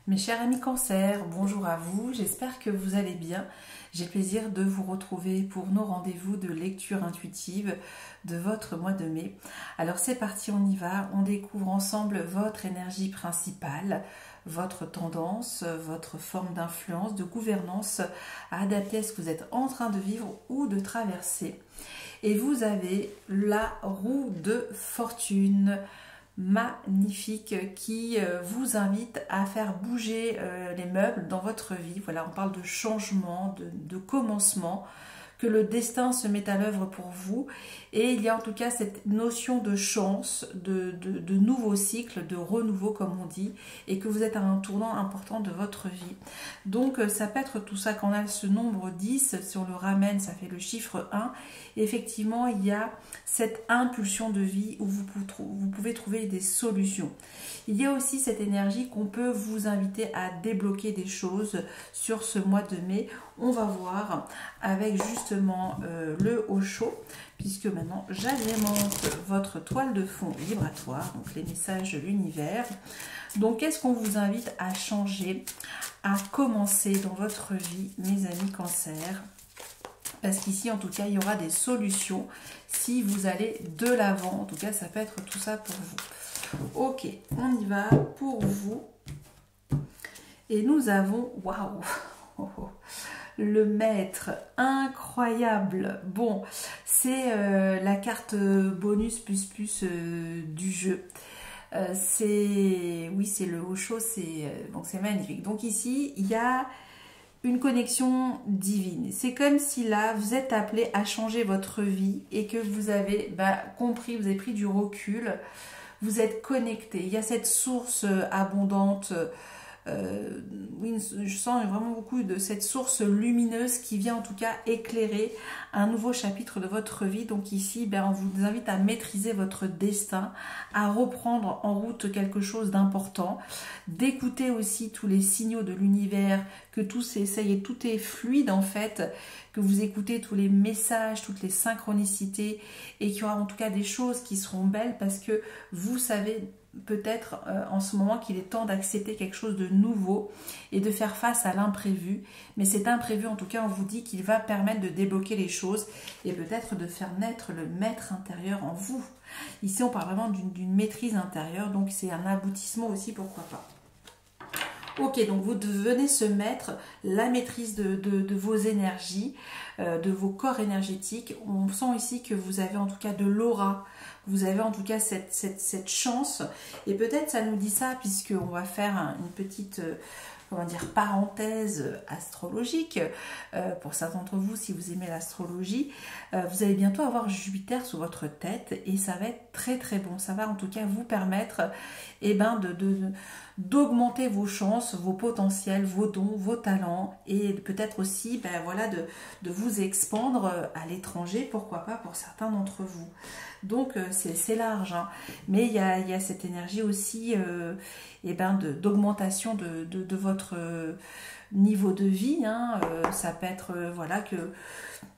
Mes chers amis Cancer, bonjour à vous, j'espère que vous allez bien. J'ai le plaisir de vous retrouver pour nos rendez-vous de lecture intuitive de votre mois de mai. Alors c'est parti, on y va, on découvre ensemble votre énergie principale, votre tendance, votre forme d'influence, de gouvernance à adapter à ce que vous êtes en train de vivre ou de traverser. Et vous avez la roue de fortune magnifique qui vous invite à faire bouger les meubles dans votre vie. Voilà, on parle de changement, de commencement, que le destin se met à l'œuvre pour vous. Et il y a en tout cas cette notion de chance, de nouveau cycle, de renouveau comme on dit, et que vous êtes à un tournant important de votre vie. Donc ça peut être tout ça, quand on a ce nombre 10, si on le ramène, ça fait le chiffre 1. Et effectivement, il y a cette impulsion de vie où vous pouvez trouver des solutions. Il y a aussi cette énergie qu'on peut vous inviter à débloquer des choses sur ce mois de mai. On va voir avec justement le haut chaud, puisque maintenant j'agrémente votre toile de fond vibratoire, donc les messages de l'univers. Donc qu'est-ce qu'on vous invite à changer, à commencer dans votre vie, mes amis Cancer? Parce qu'ici en tout cas il y aura des solutions si vous allez de l'avant. En tout cas ça peut être tout ça pour vous. Ok, on y va pour vous. Et nous avons, waouh, le maître, incroyable. Bon, c'est la carte bonus plus du jeu. Oui, c'est le haut chaud, donc c'est magnifique. Donc ici, il y a une connexion divine. C'est comme si là, vous êtes appelé à changer votre vie et que vous avez compris, vous avez pris du recul, vous êtes connecté. Il y a cette source abondante. Oui, je sens vraiment beaucoup de cette source lumineuse qui vient en tout cas éclairer un nouveau chapitre de votre vie. Donc ici, on vous invite à maîtriser votre destin, à reprendre en route quelque chose d'important, d'écouter aussi tous les signaux de l'univers, que tout s'essaye, tout est fluide en fait, que vous écoutez tous les messages, toutes les synchronicités et qu'il y aura en tout cas des choses qui seront belles parce que vous savez peut-être en ce moment qu'il est temps d'accepter quelque chose de nouveau et de faire face à l'imprévu. Mais cet imprévu, en tout cas, on vous dit qu'il va permettre de débloquer les choses et peut-être de faire naître le maître intérieur en vous. Ici, on parle vraiment d'une maîtrise intérieure, donc c'est un aboutissement aussi, pourquoi pas. Ok, donc vous devenez ce maître, la maîtrise de vos énergies, de vos corps énergétiques. On sent ici que vous avez en tout cas de l'aura, vous avez en tout cas cette chance. Et peut-être ça nous dit ça, puisqu'on va faire une petite parenthèse astrologique. Pour certains d'entre vous, si vous aimez l'astrologie, vous allez bientôt avoir Jupiter sous votre tête et ça va être très très bon. Ça va en tout cas vous permettre d'augmenter vos chances, vos potentiels, vos dons, vos talents et peut-être aussi de vous expandre à l'étranger, pourquoi pas pour certains d'entre vous. Donc c'est large, hein. Mais il y a cette énergie aussi d'augmentation de votre niveau de vie, hein. Ça peut être que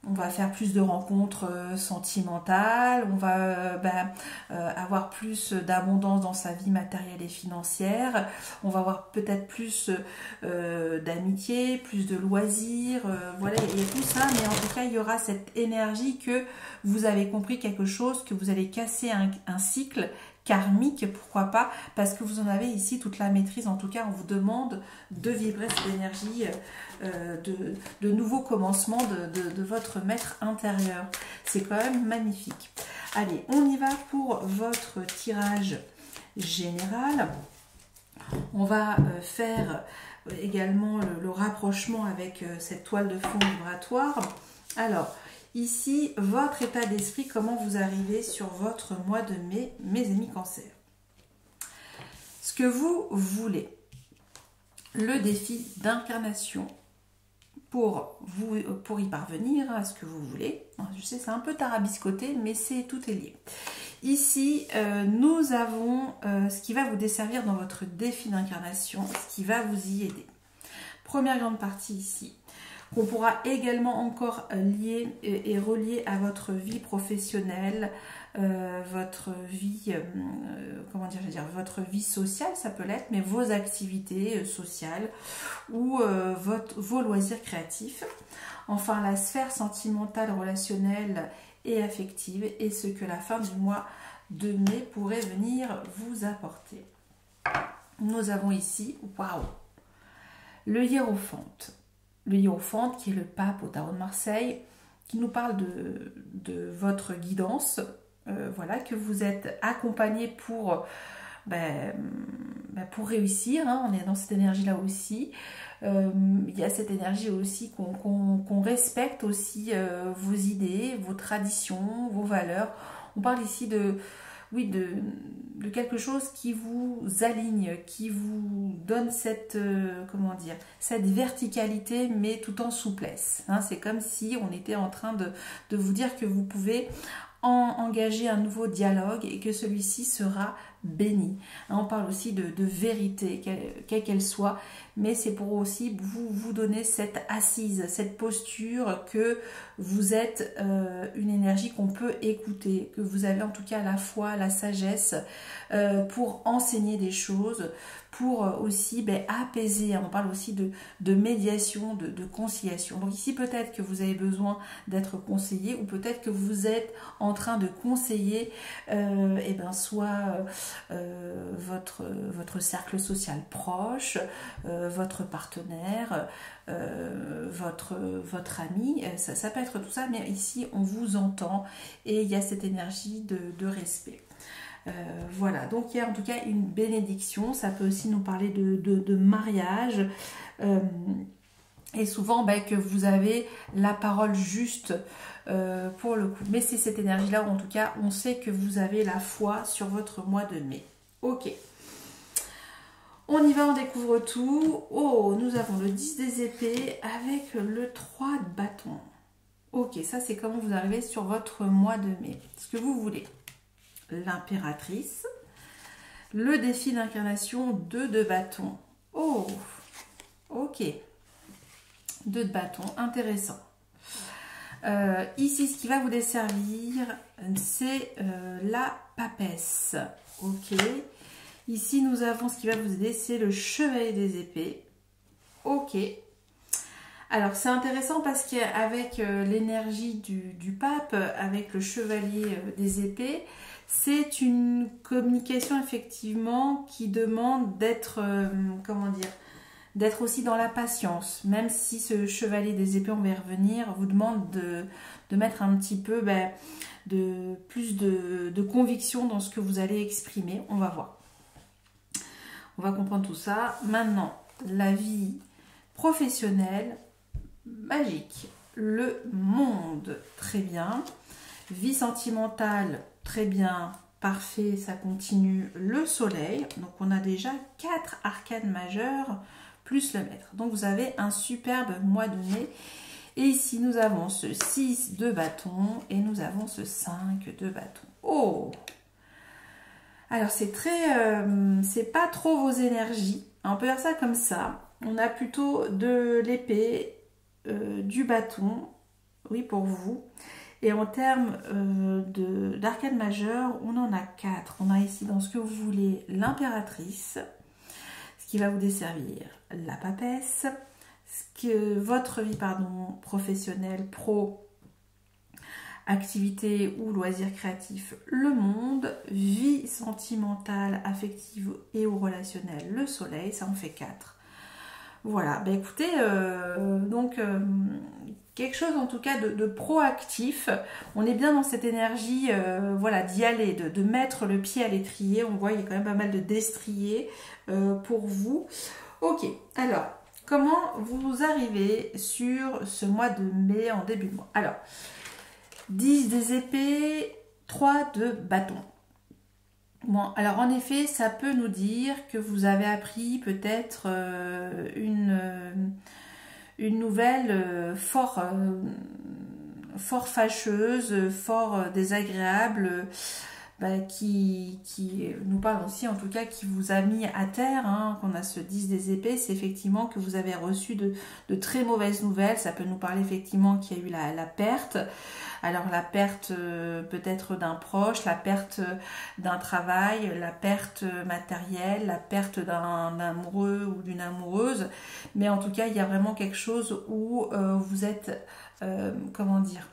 on va faire plus de rencontres sentimentales, on va avoir plus d'abondance dans sa vie matérielle et financière, on va avoir peut-être plus d'amitié, plus de loisirs, il y a tout ça, mais en tout cas il y aura cette énergie que vous avez compris quelque chose, que vous allez casser un cycle karmique, pourquoi pas, parce que vous en avez ici toute la maîtrise. En tout cas, on vous demande de vibrer cette énergie de nouveau commencement de votre maître intérieur. C'est quand même magnifique. Allez, on y va pour votre tirage général. On va faire également le rapprochement avec cette toile de fond vibratoire. Alors, ici, votre état d'esprit, comment vous arrivez sur votre mois de mai, mes amis Cancer. Ce que vous voulez, le défi d'incarnation pour y parvenir à ce que vous voulez. Je sais, c'est un peu tarabiscoté, mais tout est lié. Ici, nous avons ce qui va vous desservir dans votre défi d'incarnation, ce qui va vous y aider. Première grande partie ici. qu'on pourra également encore lier et relier à votre vie professionnelle, votre vie, comment dire, je veux dire, votre vie sociale, ça peut l'être, mais vos activités sociales ou vos loisirs créatifs. Enfin, la sphère sentimentale, relationnelle et affective est ce que la fin du mois de mai pourrait venir vous apporter. Nous avons ici, waouh, le hiérophante. Le hiérophante qui est le pape au tarot de Marseille, qui nous parle de votre guidance, voilà, que vous êtes accompagné pour réussir, hein, on est dans cette énergie-là aussi. Il y a cette énergie aussi qu'on respecte aussi vos idées, vos traditions, vos valeurs. On parle ici de quelque chose qui vous aligne, qui vous donne cette, comment dire, cette verticalité, mais tout en souplesse. Hein, c'est comme si on était en train de vous dire que vous pouvez engager un nouveau dialogue et que celui-ci sera béni. Hein, on parle aussi de vérité, quelle qu'elle soit, mais c'est pour aussi vous donner cette assise, cette posture que vous êtes une énergie qu'on peut écouter, que vous avez en tout cas la foi, la sagesse pour enseigner des choses, pour aussi apaiser. On parle aussi de médiation, de conciliation. Donc ici peut-être que vous avez besoin d'être conseillé ou peut-être que vous êtes en train de conseiller soit votre cercle social proche, votre partenaire, votre ami, ça peut être tout ça, mais ici on vous entend et il y a cette énergie de respect. Voilà, donc il y a en tout cas une bénédiction, ça peut aussi nous parler de mariage, et souvent que vous avez la parole juste pour le coup. Mais c'est cette énergie-là, en tout cas, on sait que vous avez la foi sur votre mois de mai. Ok. On y va, on découvre tout. Oh, nous avons le 10 des épées avec le 3 de bâton. Ok, ça c'est comment vous arrivez sur votre mois de mai. Ce que vous voulez. L'impératrice. Le défi d'incarnation, 2 de bâton. Oh, ok. 2 de bâton, intéressant. Ici, ce qui va vous desservir, c'est la papesse. Ok. Ici, nous avons ce qui va vous aider, c'est le chevalier des épées. Ok. Alors, c'est intéressant parce qu'avec l'énergie du pape, avec le chevalier des épées, c'est une communication effectivement qui demande d'être, comment dire, d'être aussi dans la patience. Même si ce chevalier des épées, on va y revenir, vous demande de mettre un petit peu plus de conviction dans ce que vous allez exprimer. On va voir. On va comprendre tout ça. Maintenant, la vie professionnelle, magique. Le monde, très bien. Vie sentimentale, très bien. Parfait, ça continue. Le soleil. Donc, on a déjà 4 arcanes majeures plus le maître. Donc, vous avez un superbe mois de mai. Et ici, nous avons ce 6 de bâton et nous avons ce 5 de bâton. Oh! Alors, c'est pas trop vos énergies. On peut dire ça comme ça. On a plutôt de l'épée, du bâton, oui, pour vous. Et en termes d'arcane majeure, on en a 4. On a ici, dans ce que vous voulez, l'impératrice, ce qui va vous desservir, la papesse, votre vie, professionnelle, pro, activité ou loisirs créatifs, le monde, vie sentimentale, affective et ou relationnelle, le soleil, ça en fait 4. Voilà, écoutez, quelque chose en tout cas de proactif. On est bien dans cette énergie, voilà, d'y aller, de mettre le pied à l'étrier. On voit, il y a quand même pas mal de destriers pour vous. Ok, alors, comment vous arrivez sur ce mois de mai en début de mois? Alors, 10 des épées, 3 de bâton. Bon, alors en effet, ça peut nous dire que vous avez appris peut-être une nouvelle fort fâcheuse, fort désagréable, qui nous parle aussi, en tout cas, qui vous a mis à terre, hein, qu'on a ce 10 des épées, c'est effectivement que vous avez reçu de très mauvaises nouvelles. Ça peut nous parler effectivement qu'il y a eu la perte. Alors la perte peut-être d'un proche, la perte d'un travail, la perte matérielle, la perte d'un amoureux ou d'une amoureuse. Mais en tout cas, il y a vraiment quelque chose où vous êtes, comment dire,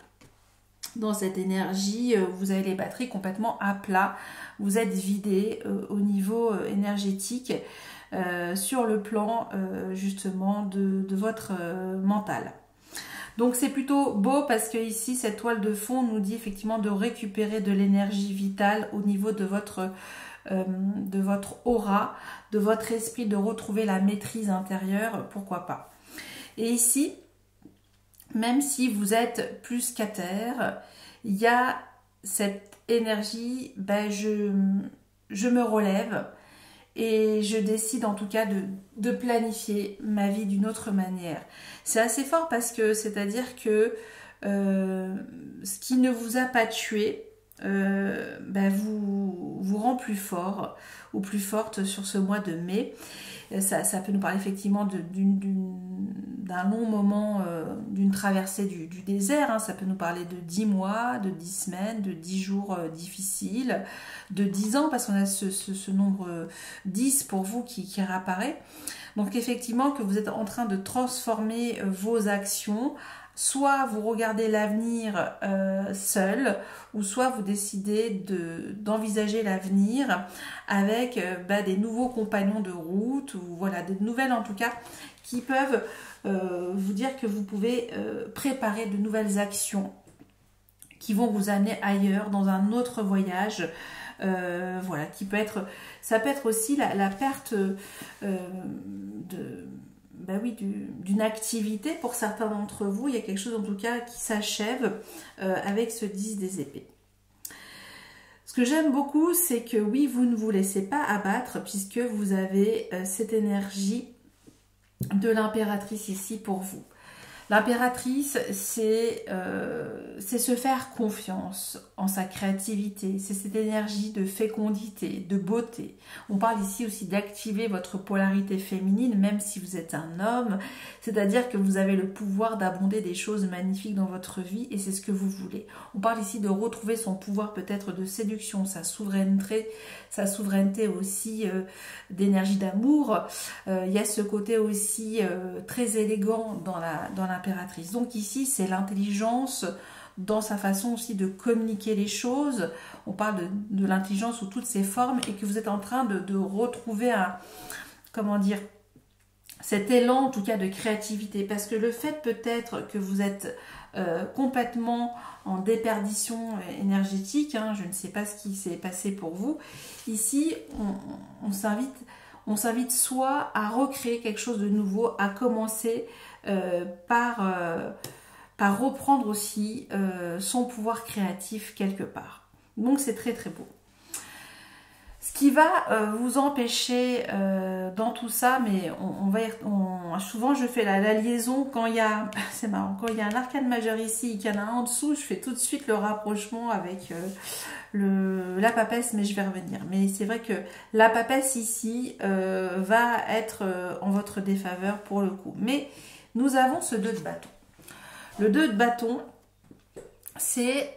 dans cette énergie, vous avez les batteries complètement à plat, vous êtes vidé au niveau énergétique sur le plan justement de votre mental. Donc c'est plutôt beau parce que ici cette toile de fond nous dit effectivement de récupérer de l'énergie vitale au niveau de votre aura, de votre esprit, de retrouver la maîtrise intérieure, pourquoi pas. Et ici, même si vous êtes plus qu'à terre, il y a cette énergie, je me relève et je décide en tout cas de planifier ma vie d'une autre manière. C'est assez fort parce que c'est-à-dire que ce qui ne vous a pas tué vous rend plus fort ou plus forte sur ce mois de mai. Ça peut nous parler effectivement d'un long moment, d'une traversée du désert, hein. Ça peut nous parler de 10 mois, de 10 semaines, de 10 jours difficiles, de 10 ans, parce qu'on a ce nombre 10 pour vous qui réapparaît. Donc effectivement que vous êtes en train de transformer vos actions. Soit vous regardez l'avenir seul, ou soit vous décidez d'envisager l'avenir avec des nouveaux compagnons de route, ou voilà, des nouvelles en tout cas, qui peuvent vous dire que vous pouvez préparer de nouvelles actions qui vont vous amener ailleurs, dans un autre voyage. Voilà, ça peut être aussi la perte d'une activité pour certains d'entre vous. Il y a quelque chose en tout cas qui s'achève avec ce 10 des épées. Ce que j'aime beaucoup, c'est que oui, vous ne vous laissez pas abattre puisque vous avez cette énergie de l'impératrice ici pour vous. L'impératrice, c'est se faire confiance en sa créativité, c'est cette énergie de fécondité, de beauté. On parle ici aussi d'activer votre polarité féminine, même si vous êtes un homme, c'est-à-dire que vous avez le pouvoir d'abonder des choses magnifiques dans votre vie et c'est ce que vous voulez. On parle ici de retrouver son pouvoir peut-être de séduction, sa souveraineté aussi d'énergie d'amour. Il y a ce côté aussi très élégant dans l'impératrice. Donc ici, c'est l'intelligence dans sa façon aussi de communiquer les choses. On parle de l'intelligence sous toutes ses formes et que vous êtes en train de retrouver cet élan en tout cas de créativité. Parce que le fait peut-être que vous êtes complètement en déperdition énergétique, hein, je ne sais pas ce qui s'est passé pour vous. Ici, on s'invite soit à recréer quelque chose de nouveau, à commencer par reprendre aussi son pouvoir créatif quelque part. Donc c'est très très beau. Ce qui va vous empêcher dans tout ça, mais souvent je fais la liaison quand il y a, c'est marrant, quand il y a un arcane majeur ici et qu'il y en a un en dessous, je fais tout de suite le rapprochement avec la papesse, mais je vais revenir. Mais c'est vrai que la papesse ici va être en votre défaveur pour le coup. Mais nous avons ce 2 de bâton. Le 2 de bâton, c'est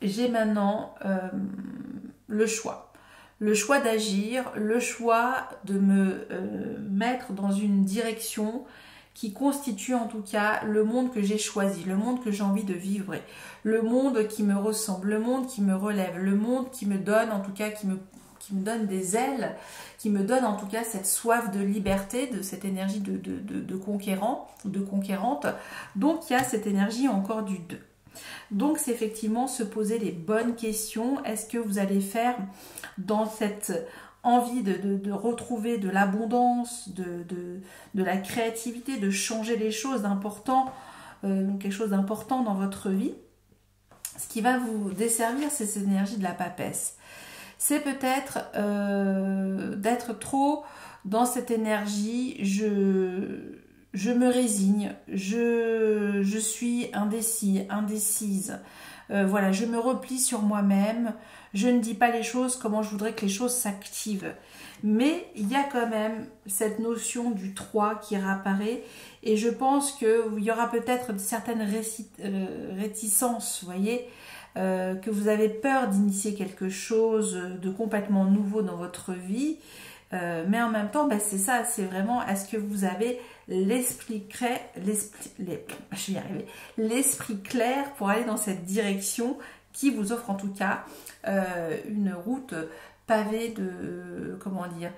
j'ai maintenant le choix. Le choix d'agir, le choix de me mettre dans une direction qui constitue en tout cas le monde que j'ai choisi, le monde que j'ai envie de vivre, le monde qui me ressemble, le monde qui me relève, le monde qui me donne en tout cas, qui me donne des ailes, qui me donne en tout cas cette soif de liberté, de cette énergie de conquérant ou de conquérante. Donc il y a cette énergie encore du 2. Donc c'est effectivement se poser les bonnes questions. Est-ce que vous allez faire dans cette envie de retrouver de l'abondance, de la créativité, de changer les choses d'important, quelque chose d'important dans votre vie? Ce qui va vous desservir, c'est cette énergie de la papesse. C'est peut-être d'être trop dans cette énergie, je me résigne, je suis indécis, indécise, voilà, je me replie sur moi-même, je ne dis pas les choses comment je voudrais que les choses s'activent. Mais il y a quand même cette notion du 3 qui réapparaît et je pense qu'il y aura peut-être certaines réticences, vous voyez, que vous avez peur d'initier quelque chose de complètement nouveau dans votre vie. Mais en même temps, c'est ça, c'est vraiment, est-ce que vous avez l'esprit clair, l'esprit clair pour aller dans cette direction qui vous offre en tout cas une route pavée de, comment dire,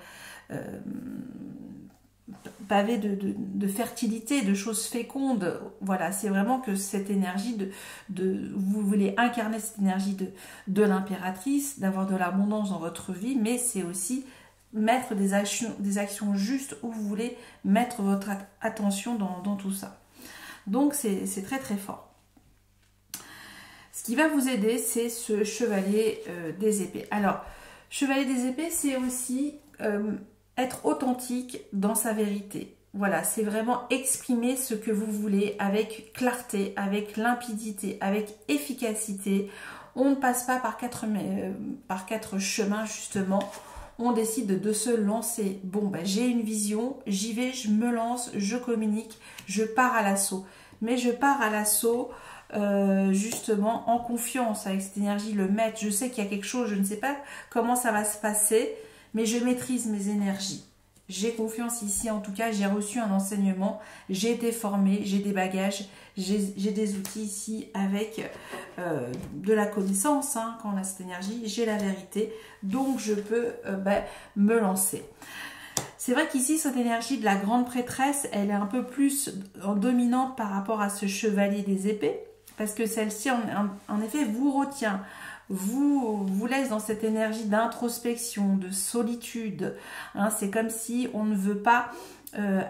pavée de fertilité, de choses fécondes. Voilà, c'est vraiment que cette énergie vous voulez incarner cette énergie de l'impératrice, d'avoir de l'abondance dans votre vie, mais c'est aussi mettre des actions justes où vous voulez mettre votre attention dans tout ça. Donc c'est très très fort. Ce qui va vous aider, c'est ce chevalier des épées. Alors, chevalier des épées, c'est aussi être authentique dans sa vérité. Voilà, c'est vraiment exprimer ce que vous voulez avec clarté, avec limpidité, avec efficacité. On ne passe pas par quatre chemins, justement. On décide de se lancer. Bon, j'ai une vision, j'y vais, je me lance, je communique, je pars à l'assaut. Mais je pars à l'assaut justement en confiance avec cette énergie, le maître. Je sais qu'il y a quelque chose, je ne sais pas comment ça va se passer, mais je maîtrise mes énergies. J'ai confiance ici, en tout cas, j'ai reçu un enseignement, j'ai été formée, j'ai des bagages, j'ai des outils ici avec de la connaissance, hein, quand on a cette énergie, j'ai la vérité, donc je peux me lancer. C'est vrai qu'ici, cette énergie de la grande prêtresse, elle est un peu plus dominante par rapport à ce chevalier des épées, parce que celle-ci, en effet, vous retient, vous laisse dans cette énergie d'introspection, de solitude. Hein, c'est comme si on ne veut pas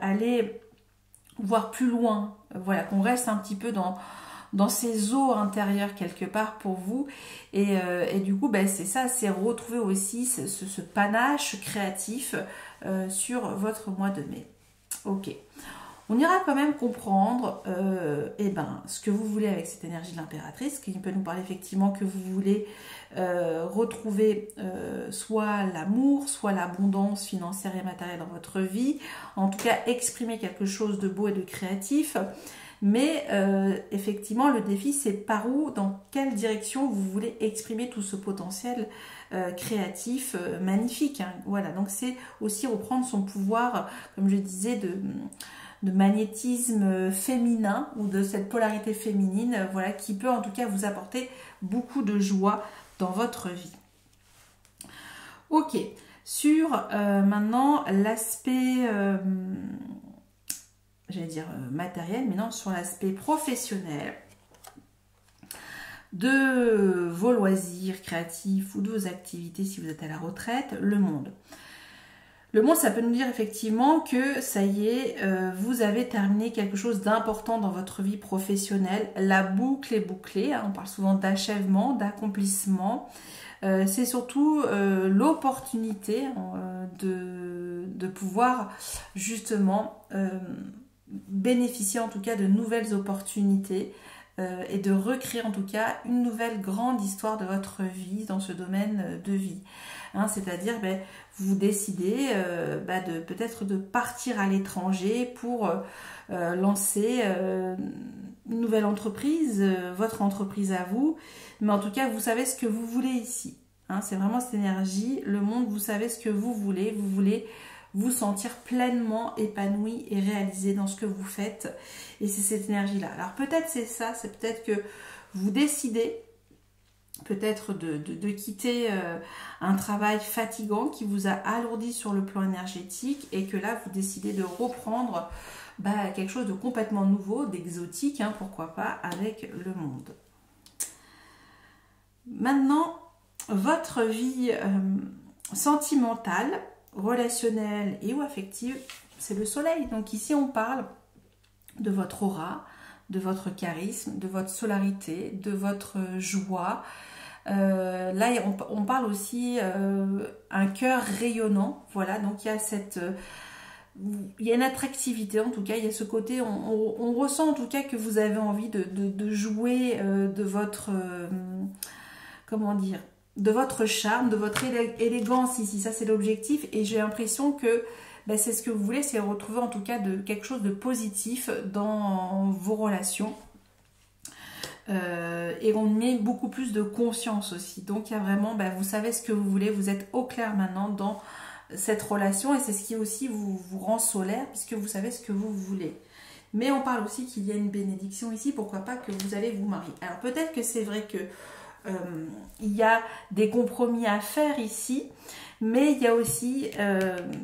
aller voir plus loin. Voilà, qu'on reste un petit peu dans ces eaux intérieures quelque part pour vous. Et du coup, c'est ça, c'est retrouver aussi ce panache créatif sur votre mois de mai. Ok. On ira quand même comprendre ce que vous voulez avec cette énergie de l'impératrice, qui peut nous parler effectivement que vous voulez retrouver soit l'amour, soit l'abondance financière et matérielle dans votre vie, en tout cas exprimer quelque chose de beau et de créatif. Mais effectivement, le défi, c'est par où, dans quelle direction vous voulez exprimer tout ce potentiel créatif magnifique. Hein. Voilà, donc c'est aussi reprendre son pouvoir, comme je disais, de magnétisme féminin ou de cette polarité féminine, voilà, qui peut en tout cas vous apporter beaucoup de joie dans votre vie. Ok, sur maintenant l'aspect, j'allais dire matériel, mais non, sur l'aspect professionnel de vos loisirs créatifs ou de vos activités si vous êtes à la retraite, le monde. Le monde, ça peut nous dire effectivement que ça y est, vous avez terminé quelque chose d'important dans votre vie professionnelle. La boucle est bouclée, hein, on parle souvent d'achèvement, d'accomplissement. C'est surtout l'opportunité de pouvoir justement bénéficier en tout cas de nouvelles opportunités et de recréer en tout cas une nouvelle grande histoire de votre vie dans ce domaine de vie. Hein, c'est-à-dire, vous décidez peut-être de partir à l'étranger pour lancer une nouvelle entreprise, votre entreprise à vous. Mais en tout cas, vous savez ce que vous voulez ici. Hein, c'est vraiment cette énergie, le monde, vous savez ce que vous voulez vous sentir pleinement épanoui et réalisé dans ce que vous faites. Et c'est cette énergie-là. Alors peut-être c'est ça, c'est peut-être que vous décidez peut-être de quitter un travail fatigant qui vous a alourdi sur le plan énergétique et que là, vous décidez de reprendre quelque chose de complètement nouveau, d'exotique, hein, pourquoi pas, avec le monde. Maintenant, votre vie sentimentale, relationnelle et ou affective, c'est le soleil. Donc ici, on parle de votre aura, de votre charisme, de votre solarité, de votre joie. Là, on parle aussi un cœur rayonnant. Voilà, donc il y a il y a une attractivité en tout cas, il y a ce côté, on ressent en tout cas que vous avez envie de jouer de votre, comment dire, de votre charme, de votre élégance ici, ça c'est l'objectif et j'ai l'impression que ben, c'est ce que vous voulez, c'est retrouver en tout cas quelque chose de positif dans vos relations. Et on met beaucoup plus de conscience aussi. Donc il y a vraiment, ben, vous savez ce que vous voulez, vous êtes au clair maintenant dans cette relation et c'est ce qui aussi vous rend solaire puisque vous savez ce que vous voulez. Mais on parle aussi qu'il y a une bénédiction ici, pourquoi pas que vous allez vous marier. Alors peut-être que c'est vrai que il y a des compromis à faire ici, mais il y a aussi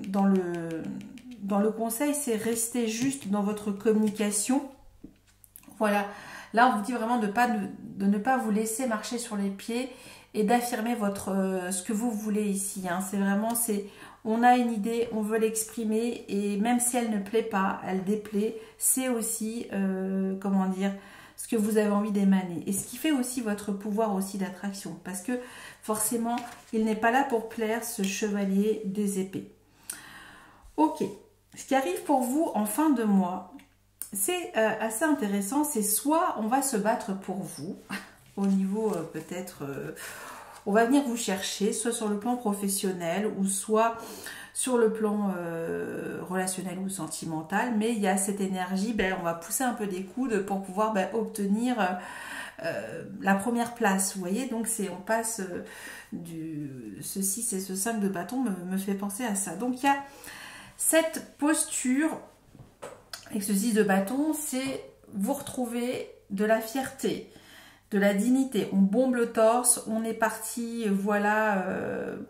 dans le conseil, c'est rester juste dans votre communication. Voilà. Là, on vous dit vraiment de ne pas vous laisser marcher sur les pieds et d'affirmer ce que vous voulez ici. Hein. C'est vraiment, on a une idée, on veut l'exprimer et même si elle ne plaît pas, elle déplaît, c'est aussi, comment dire, ce que vous avez envie d'émaner. Et ce qui fait aussi votre pouvoir aussi d'attraction. Parce que forcément, il n'est pas là pour plaire, ce chevalier des épées. Ok. Ce qui arrive pour vous en fin de mois, c'est assez intéressant, c'est soit on va se battre pour vous, au niveau peut-être, on va venir vous chercher, soit sur le plan professionnel ou soit sur le plan relationnel ou sentimental, mais il y a cette énergie, ben, on va pousser un peu des coudes pour pouvoir obtenir la première place, vous voyez, donc on passe ce 6 et ce 5 de bâton me fait penser à ça. Donc il y a cette posture avec ce 6 de bâton, c'est vous retrouver de la fierté, de la dignité. On bombe le torse, on est parti, voilà,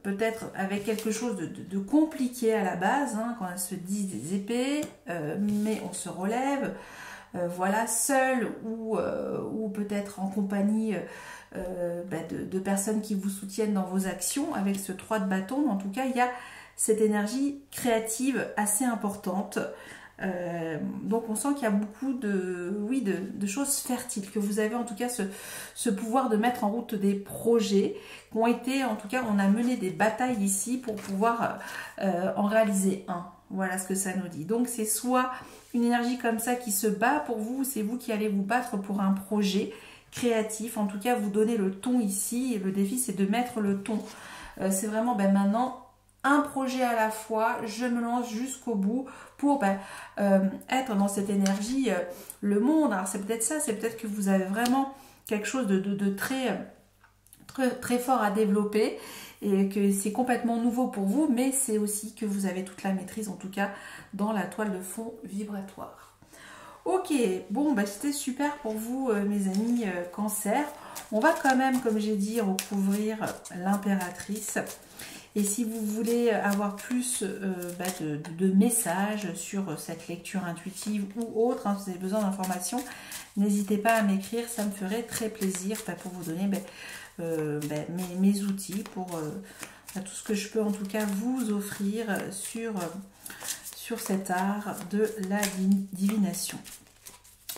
peut-être avec quelque chose de compliqué à la base, hein, quand on se dit des épées, mais on se relève, voilà, seul ou peut-être en compagnie de personnes qui vous soutiennent dans vos actions, avec ce 3 de bâton. En tout cas, il y a cette énergie créative assez importante. Donc on sent qu'il y a beaucoup de choses fertiles, que vous avez en tout cas ce pouvoir de mettre en route des projets qui ont été, en tout cas on a mené des batailles ici pour pouvoir en réaliser un. Voilà ce que ça nous dit. Donc c'est soit une énergie comme ça qui se bat pour vous, c'est vous qui allez vous battre pour un projet créatif, en tout cas vous donnez le ton ici et le défi c'est de mettre le ton. C'est vraiment maintenant un projet à la fois, je me lance jusqu'au bout pour être dans cette énergie, le monde. Alors c'est peut-être ça, c'est peut-être que vous avez vraiment quelque chose de très fort à développer et que c'est complètement nouveau pour vous, mais c'est aussi que vous avez toute la maîtrise en tout cas dans la toile de fond vibratoire. Ok, bon c'était super pour vous mes amis Cancer. On va quand même, comme j'ai dit, recouvrir l'impératrice. Et si vous voulez avoir plus de messages sur cette lecture intuitive ou autre, hein, si vous avez besoin d'informations, n'hésitez pas à m'écrire, ça me ferait très plaisir pour vous donner mes outils pour tout ce que je peux en tout cas vous offrir sur cet art de la divination.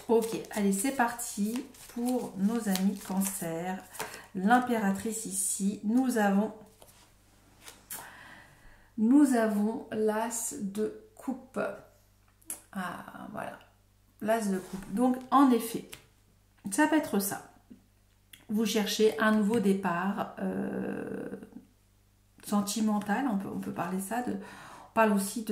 Ok, allez c'est parti pour nos amis Cancer. L'impératrice ici, nous avons l'as de coupe. Ah, voilà. L'as de coupe. Donc, en effet, ça peut être ça. Vous cherchez un nouveau départ sentimental. On peut parler ça. On parle aussi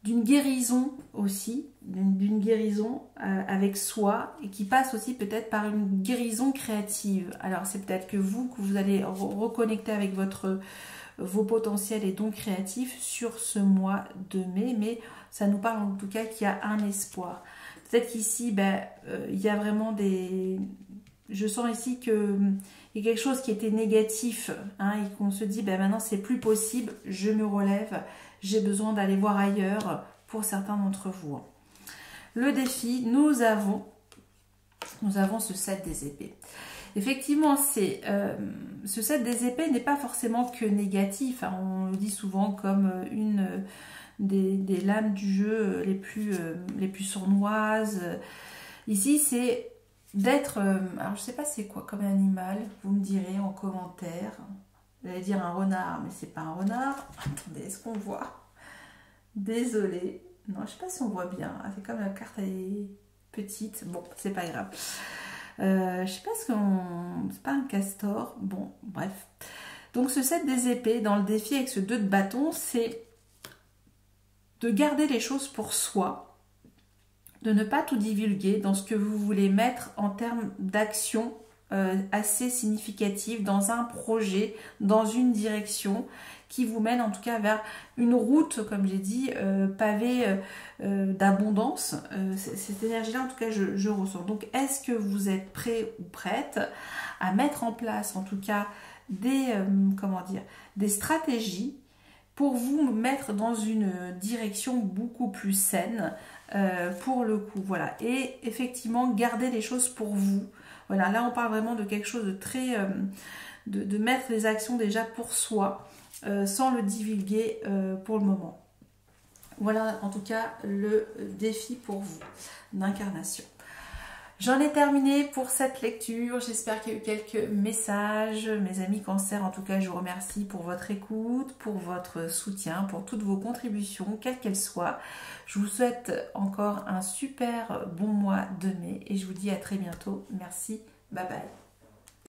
d'une guérison aussi. D'une guérison avec soi. Et qui passe aussi peut-être par une guérison créative. Alors, c'est peut-être que vous allez reconnecter avec vos potentiels et dons créatifs sur ce mois de mai, mais ça nous parle en tout cas qu'il y a un espoir. Peut-être qu'ici, il y a vraiment je sens ici qu'il y a quelque chose qui était négatif, hein, et qu'on se dit, maintenant c'est plus possible, je me relève, j'ai besoin d'aller voir ailleurs pour certains d'entre vous. Le défi, nous avons ce 7 des épées. Effectivement, ce 7 des épées n'est pas forcément que négatif. Hein. On le dit souvent comme une des lames du jeu les plus sournoises. Ici, c'est d'être... alors, je ne sais pas c'est quoi comme animal. Vous me direz en commentaire. J'allais dire un renard, mais c'est pas un renard. Attendez, est-ce qu'on voit? Désolée. Non, je sais pas si on voit bien. Ah, c'est comme la carte elle est petite. Bon, c'est pas grave. Je sais pas ce qu'on... C'est pas un castor. Bon, bref. Donc ce 7 des épées, dans le défi avec ce 2 de bâton, c'est de garder les choses pour soi, de ne pas tout divulguer dans ce que vous voulez mettre en termes d'action assez significative dans un projet, dans une direction qui vous mène en tout cas vers une route, comme j'ai dit, pavée d'abondance. Cette énergie-là, en tout cas, je ressens. Donc, est-ce que vous êtes prêt ou prête à mettre en place, en tout cas, des stratégies pour vous mettre dans une direction beaucoup plus saine pour le coup, voilà. Et effectivement, garder les choses pour vous. Voilà, là on parle vraiment de quelque chose de très... de mettre les actions déjà pour soi, sans le divulguer pour le moment. Voilà en tout cas le défi pour vous d'incarnation. J'en ai terminé pour cette lecture, j'espère qu'il y a eu quelques messages. Mes amis Cancer, en tout cas, je vous remercie pour votre écoute, pour votre soutien, pour toutes vos contributions, quelles qu'elles soient. Je vous souhaite encore un super bon mois de mai et je vous dis à très bientôt. Merci, bye bye.